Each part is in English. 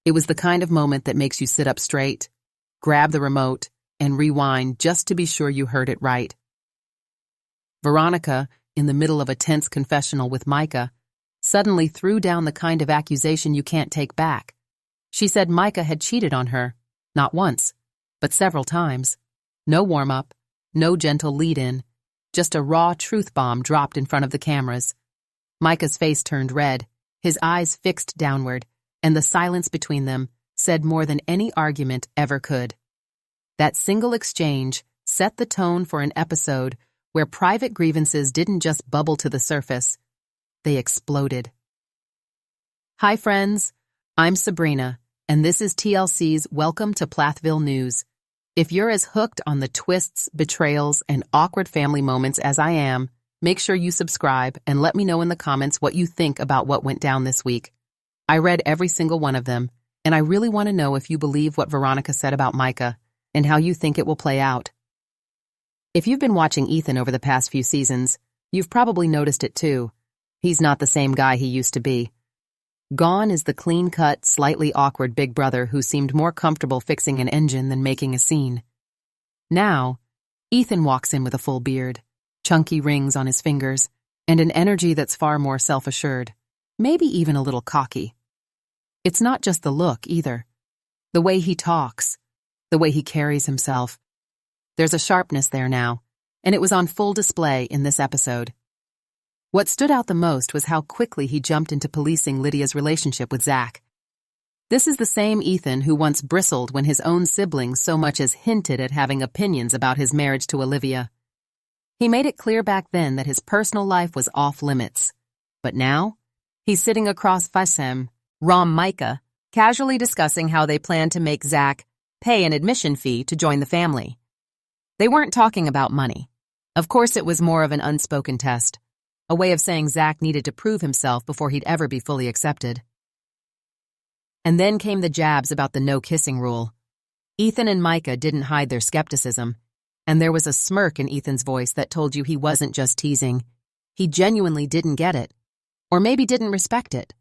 It was the kind of moment that makes you sit up straight, grab the remote, and rewind just to be sure you heard it right. Veronica, in the middle of a tense confessional with Micah, suddenly threw down the kind of accusation you can't take back. She said Micah had cheated on her, not once, but several times. No warm-up, no gentle lead-in, just a raw truth bomb dropped in front of the cameras. Micah's face turned red, his eyes fixed downward, and the silence between them said more than any argument ever could. That single exchange set the tone for an episode where private grievances didn't just bubble to the surface, they exploded. Hi friends, I'm Sabrina, and this is TLC's Welcome to Plathville News. If you're as hooked on the twists, betrayals, and awkward family moments as I am, make sure you subscribe and let me know in the comments what you think about what went down this week. I read every single one of them, and I really want to know if you believe what Veronica said about Micah and how you think it will play out. If you've been watching Ethan over the past few seasons, you've probably noticed it too. He's not the same guy he used to be. Gone is the clean-cut, slightly awkward big brother who seemed more comfortable fixing an engine than making a scene. Now, Ethan walks in with a full beard, chunky rings on his fingers, and an energy that's far more self-assured, maybe even a little cocky. It's not just the look, either. The way he talks, the way he carries himself. There's a sharpness there now, and it was on full display in this episode. What stood out the most was how quickly he jumped into policing Lydia's relationship with Zach. This is the same Ethan who once bristled when his own siblings so much as hinted at having opinions about his marriage to Olivia. He made it clear back then that his personal life was off limits. But now, he's sitting across from Micah, casually discussing how they plan to make Zach pay an admission fee to join the family. They weren't talking about money. Of course, it was more of an unspoken test, a way of saying Zach needed to prove himself before he'd ever be fully accepted. And then came the jabs about the no-kissing rule. Ethan and Micah didn't hide their skepticism, and there was a smirk in Ethan's voice that told you he wasn't just teasing. He genuinely didn't get it, or maybe didn't respect it.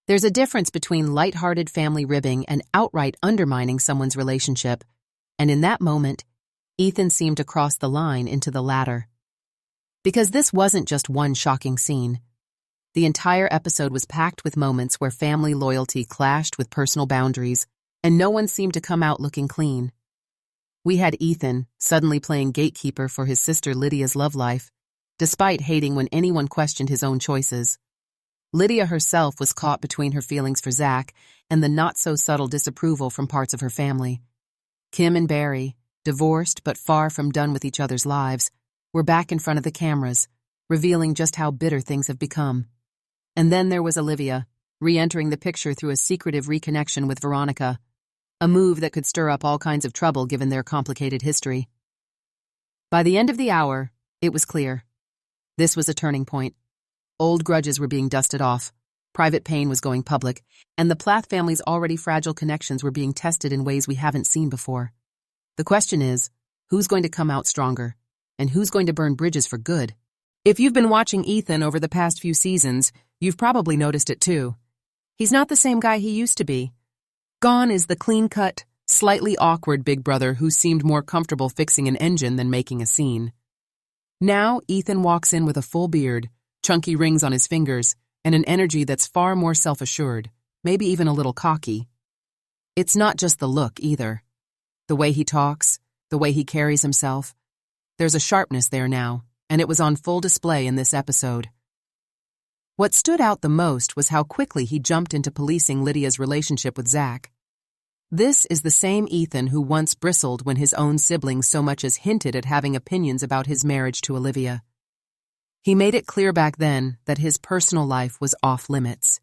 There's a difference between lighthearted family ribbing and outright undermining someone's relationship, and in that moment, Ethan seemed to cross the line into the latter. Because this wasn't just one shocking scene. The entire episode was packed with moments where family loyalty clashed with personal boundaries, and no one seemed to come out looking clean. We had Ethan suddenly playing gatekeeper for his sister Lydia's love life, despite hating when anyone questioned his own choices. Lydia herself was caught between her feelings for Zach and the not-so-subtle disapproval from parts of her family. Kim and Barry, divorced but far from done with each other's lives, were back in front of the cameras, revealing just how bitter things have become. And then there was Olivia, re-entering the picture through a secretive reconnection with Veronica, a move that could stir up all kinds of trouble given their complicated history. By the end of the hour, it was clear. This was a turning point. Old grudges were being dusted off, private pain was going public, and the Plath family's already fragile connections were being tested in ways we haven't seen before. The question is, who's going to come out stronger? And who's going to burn bridges for good? If you've been watching Ethan over the past few seasons, you've probably noticed it too. He's not the same guy he used to be. Gone is the clean-cut, slightly awkward big brother who seemed more comfortable fixing an engine than making a scene. Now, Ethan walks in with a full beard, chunky rings on his fingers, and an energy that's far more self-assured, maybe even a little cocky. It's not just the look, either. The way he talks, the way he carries himself. There's a sharpness there now, and it was on full display in this episode. What stood out the most was how quickly he jumped into policing Lydia's relationship with Zach. This is the same Ethan who once bristled when his own siblings so much as hinted at having opinions about his marriage to Olivia. He made it clear back then that his personal life was off limits.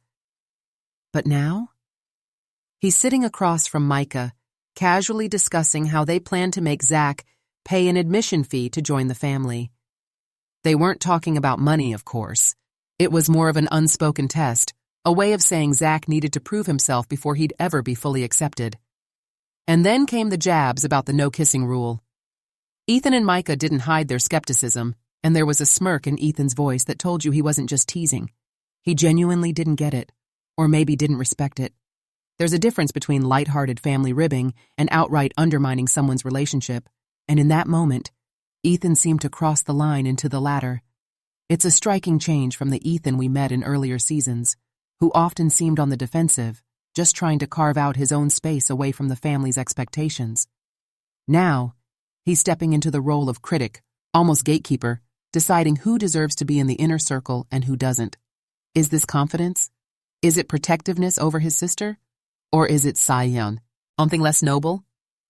But now? He's sitting across from Micah, casually discussing how they plan to make Zach pay an admission fee to join the family. They weren't talking about money, of course. It was more of an unspoken test, a way of saying Zach needed to prove himself before he'd ever be fully accepted. And then came the jabs about the no-kissing rule. Ethan and Micah didn't hide their skepticism, and there was a smirk in Ethan's voice that told you he wasn't just teasing. He genuinely didn't get it, or maybe didn't respect it. There's a difference between lighthearted family ribbing and outright undermining someone's relationship, and in that moment, Ethan seemed to cross the line into the latter. It's a striking change from the Ethan we met in earlier seasons, who often seemed on the defensive, just trying to carve out his own space away from the family's expectations. Now, he's stepping into the role of critic, almost gatekeeper, deciding who deserves to be in the inner circle and who doesn't. Is this confidence? Is it protectiveness over his sister? Or is it Sion, something less noble?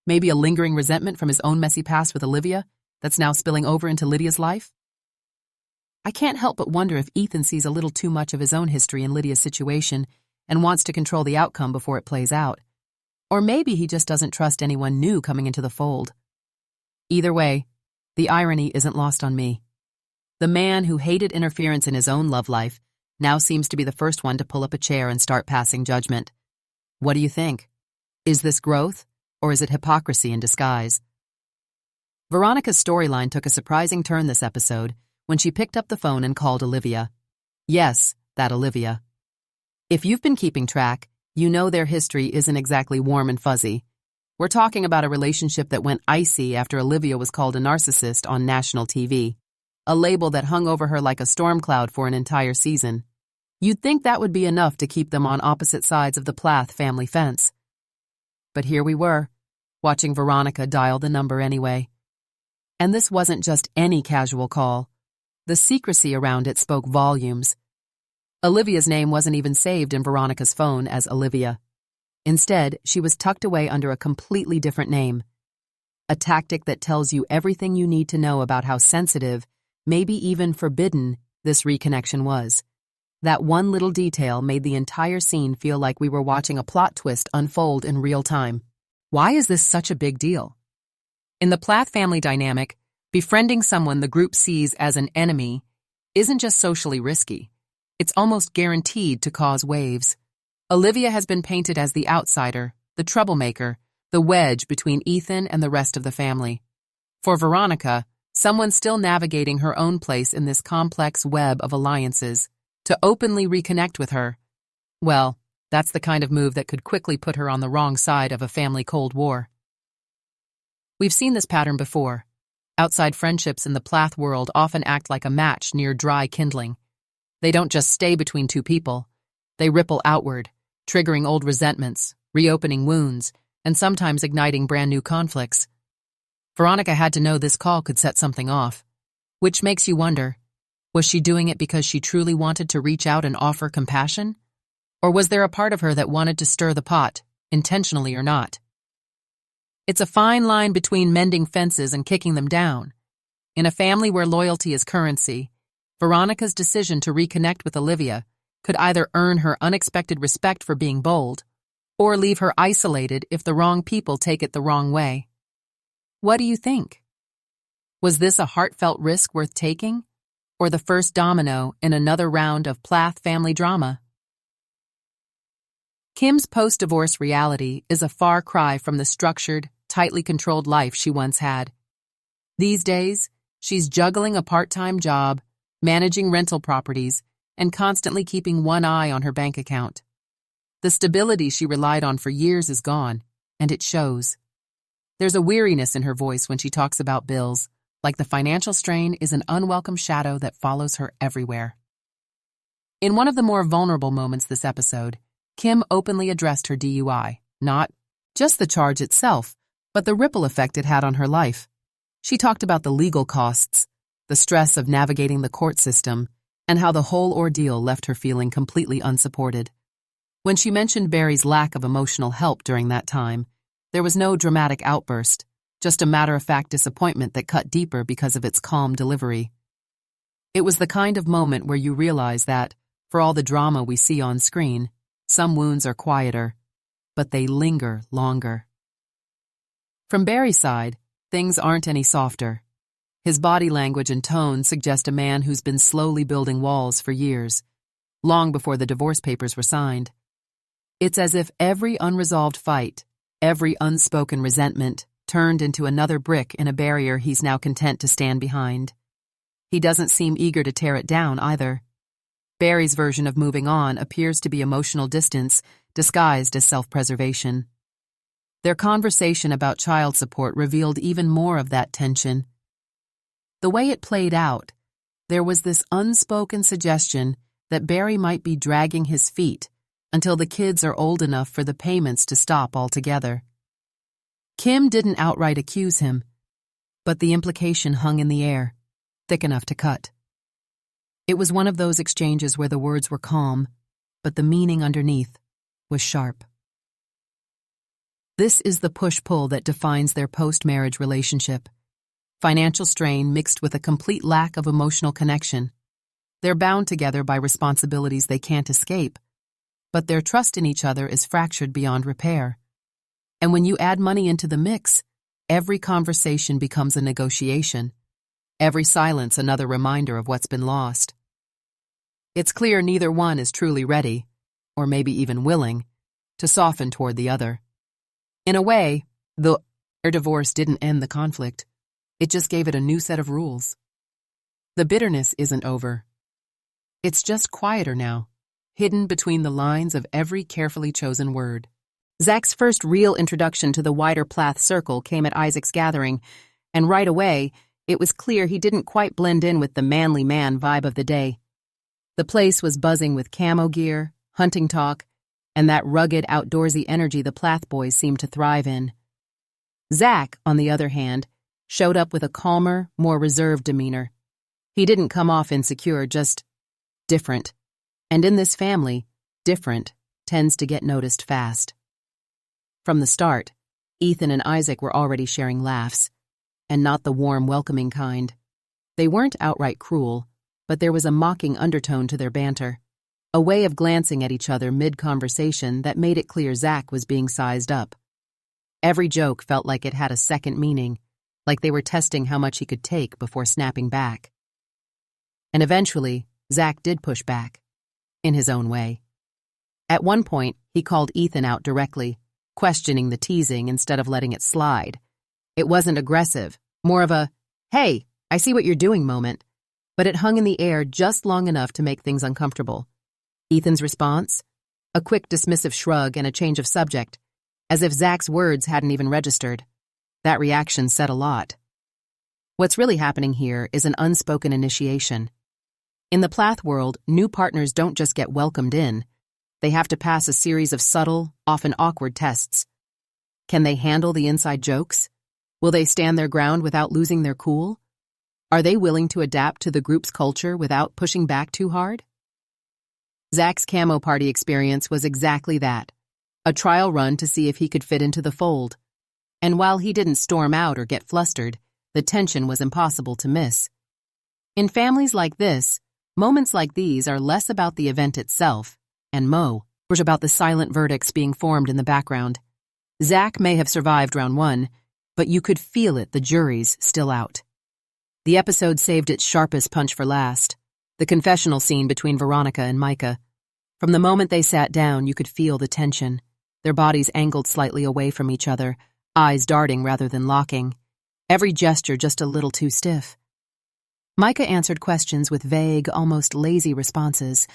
Maybe a lingering resentment from his own messy past with Olivia that's now spilling over into Lydia's life? I can't help but wonder if Ethan sees a little too much of his own history in Lydia's situation and wants to control the outcome before it plays out. Or maybe he just doesn't trust anyone new coming into the fold. Either way, the irony isn't lost on me. The man who hated interference in his own love life now seems to be the first one to pull up a chair and start passing judgment. What do you think? Is this growth, or is it hypocrisy in disguise? Veronica's storyline took a surprising turn this episode when she picked up the phone and called Olivia. Yes, that Olivia. If you've been keeping track, you know their history isn't exactly warm and fuzzy. We're talking about a relationship that went icy after Olivia was called a narcissist on national TV, a label that hung over her like a storm cloud for an entire season. You'd think that would be enough to keep them on opposite sides of the Plath family fence. But here we were, watching Veronica dial the number anyway. And this wasn't just any casual call. The secrecy around it spoke volumes. Olivia's name wasn't even saved in Veronica's phone as Olivia. Instead, she was tucked away under a completely different name. A tactic that tells you everything you need to know about how sensitive, maybe even forbidden, this reconnection was. That one little detail made the entire scene feel like we were watching a plot twist unfold in real time. Why is this such a big deal? In the Plath family dynamic, befriending someone the group sees as an enemy isn't just socially risky. It's almost guaranteed to cause waves. Olivia has been painted as the outsider, the troublemaker, the wedge between Ethan and the rest of the family. For Veronica, someone still navigating her own place in this complex web of alliances, to openly reconnect with her, well, that's the kind of move that could quickly put her on the wrong side of a family Cold War. We've seen this pattern before. Outside friendships in the Plath world often act like a match near dry kindling. They don't just stay between two people. They ripple outward, triggering old resentments, reopening wounds, and sometimes igniting brand new conflicts. Veronica had to know this call could set something off. Which makes you wonder, was she doing it because she truly wanted to reach out and offer compassion? Or was there a part of her that wanted to stir the pot, intentionally or not? It's a fine line between mending fences and kicking them down. In a family where loyalty is currency, Veronica's decision to reconnect with Olivia could either earn her unexpected respect for being bold, or leave her isolated if the wrong people take it the wrong way. What do you think? Was this a heartfelt risk worth taking, or the first domino in another round of Plath family drama? Kim's post-divorce reality is a far cry from the structured, tightly controlled life she once had. These days, she's juggling a part-time job, managing rental properties, and constantly keeping one eye on her bank account. The stability she relied on for years is gone, and it shows. There's a weariness in her voice when she talks about bills, like the financial strain is an unwelcome shadow that follows her everywhere. In one of the more vulnerable moments this episode, Kim openly addressed her DUI, not just the charge itself, but the ripple effect it had on her life. She talked about the legal costs, the stress of navigating the court system, and how the whole ordeal left her feeling completely unsupported. When she mentioned Barry's lack of emotional help during that time, there was no dramatic outburst, just a matter-of-fact disappointment that cut deeper because of its calm delivery. It was the kind of moment where you realize that, for all the drama we see on screen, some wounds are quieter, but they linger longer. From Barry's side, things aren't any softer. His body language and tone suggest a man who's been slowly building walls for years, long before the divorce papers were signed. It's as if every unresolved fight, every unspoken resentment, turned into another brick in a barrier he's now content to stand behind. He doesn't seem eager to tear it down either. Barry's version of moving on appears to be emotional distance disguised as self-preservation. Their conversation about child support revealed even more of that tension. The way it played out, there was this unspoken suggestion that Barry might be dragging his feet until the kids are old enough for the payments to stop altogether. Kim didn't outright accuse him, but the implication hung in the air, thick enough to cut. It was one of those exchanges where the words were calm, but the meaning underneath was sharp. This is the push-pull that defines their post-marriage relationship. Financial strain mixed with a complete lack of emotional connection. They're bound together by responsibilities they can't escape, but their trust in each other is fractured beyond repair. And when you add money into the mix, every conversation becomes a negotiation. Every silence another reminder of what's been lost. It's clear neither one is truly ready, or maybe even willing, to soften toward the other. In a way, their divorce didn't end the conflict. It just gave it a new set of rules. The bitterness isn't over. It's just quieter now, hidden between the lines of every carefully chosen word. Zach's first real introduction to the wider Plath circle came at Isaac's gathering, and right away, it was clear he didn't quite blend in with the manly man vibe of the day. The place was buzzing with camo gear, hunting talk, and that rugged, outdoorsy energy the Plath boys seemed to thrive in. Zach, on the other hand, showed up with a calmer, more reserved demeanor. He didn't come off insecure, just different. And in this family, different tends to get noticed fast. From the start, Ethan and Isaac were already sharing laughs, and not the warm, welcoming kind. They weren't outright cruel, but there was a mocking undertone to their banter, a way of glancing at each other mid-conversation that made it clear Zach was being sized up. Every joke felt like it had a second meaning, like they were testing how much he could take before snapping back. And eventually, Zach did push back, in his own way. At one point, he called Ethan out directly, questioning the teasing instead of letting it slide. It wasn't aggressive, more of a, "Hey, I see what you're doing" moment, but it hung in the air just long enough to make things uncomfortable. Ethan's response? A quick dismissive shrug and a change of subject, as if Zach's words hadn't even registered. That reaction said a lot. What's really happening here is an unspoken initiation. In the Plath world, new partners don't just get welcomed in. They have to pass a series of subtle, often awkward tests. Can they handle the inside jokes? Will they stand their ground without losing their cool? Are they willing to adapt to the group's culture without pushing back too hard? Zach's camo party experience was exactly that, a trial run to see if he could fit into the fold. And while he didn't storm out or get flustered, the tension was impossible to miss. In families like this, moments like these are less about the event itself, and more about the silent verdicts being formed in the background. Zach may have survived round one, but you could feel it, the jury's still out. The episode saved its sharpest punch for last, the confessional scene between Veronica and Micah. From the moment they sat down, you could feel the tension, their bodies angled slightly away from each other, eyes darting rather than locking, every gesture just a little too stiff. Micah answered questions with vague, almost lazy responses,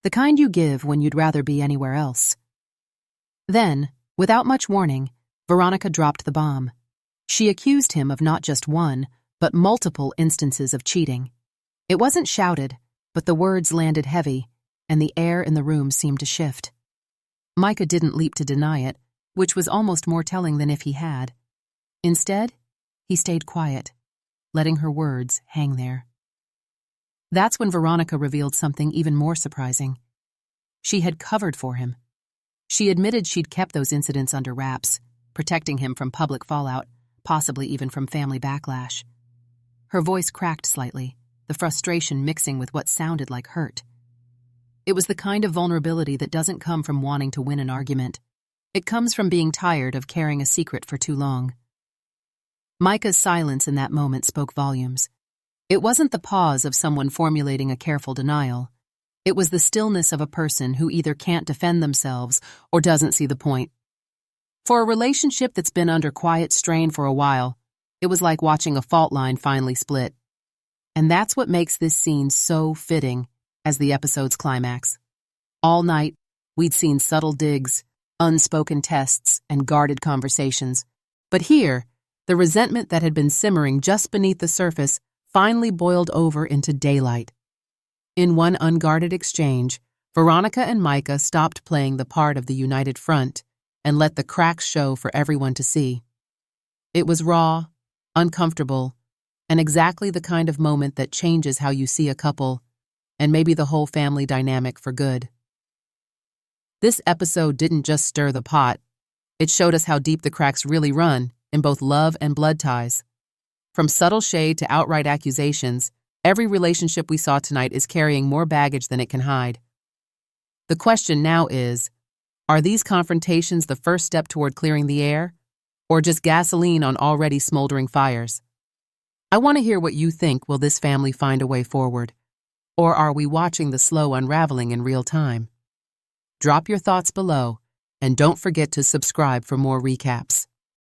the kind you give when you'd rather be anywhere else. Then, without much warning, Veronica dropped the bomb. She accused him of not just one, but multiple instances of cheating. It wasn't shouted, but the words landed heavy, and the air in the room seemed to shift. Micah didn't leap to deny it, which was almost more telling than if he had. Instead, he stayed quiet, letting her words hang there. That's when Veronica revealed something even more surprising. She had covered for him. She admitted she'd kept those incidents under wraps, protecting him from public fallout, possibly even from family backlash. Her voice cracked slightly, the frustration mixing with what sounded like hurt. It was the kind of vulnerability that doesn't come from wanting to win an argument. It comes from being tired of carrying a secret for too long. Micah's silence in that moment spoke volumes. It wasn't the pause of someone formulating a careful denial. It was the stillness of a person who either can't defend themselves or doesn't see the point. For a relationship that's been under quiet strain for a while, it was like watching a fault line finally split. And that's what makes this scene so fitting as the episode's climax. All night, we'd seen subtle digs, unspoken tests, and guarded conversations. But here, the resentment that had been simmering just beneath the surface finally boiled over into daylight. In one unguarded exchange, Veronica and Micah stopped playing the part of the united front and let the cracks show for everyone to see. It was raw, uncomfortable, and exactly the kind of moment that changes how you see a couple, and maybe the whole family dynamic for good. This episode didn't just stir the pot, it showed us how deep the cracks really run in both love and blood ties. From subtle shade to outright accusations, every relationship we saw tonight is carrying more baggage than it can hide. The question now is, are these confrontations the first step toward clearing the air, or just gasoline on already smoldering fires? I want to hear what you think. Will this family find a way forward? Or are we watching the slow unraveling in real time? Drop your thoughts below, and don't forget to subscribe for more recaps.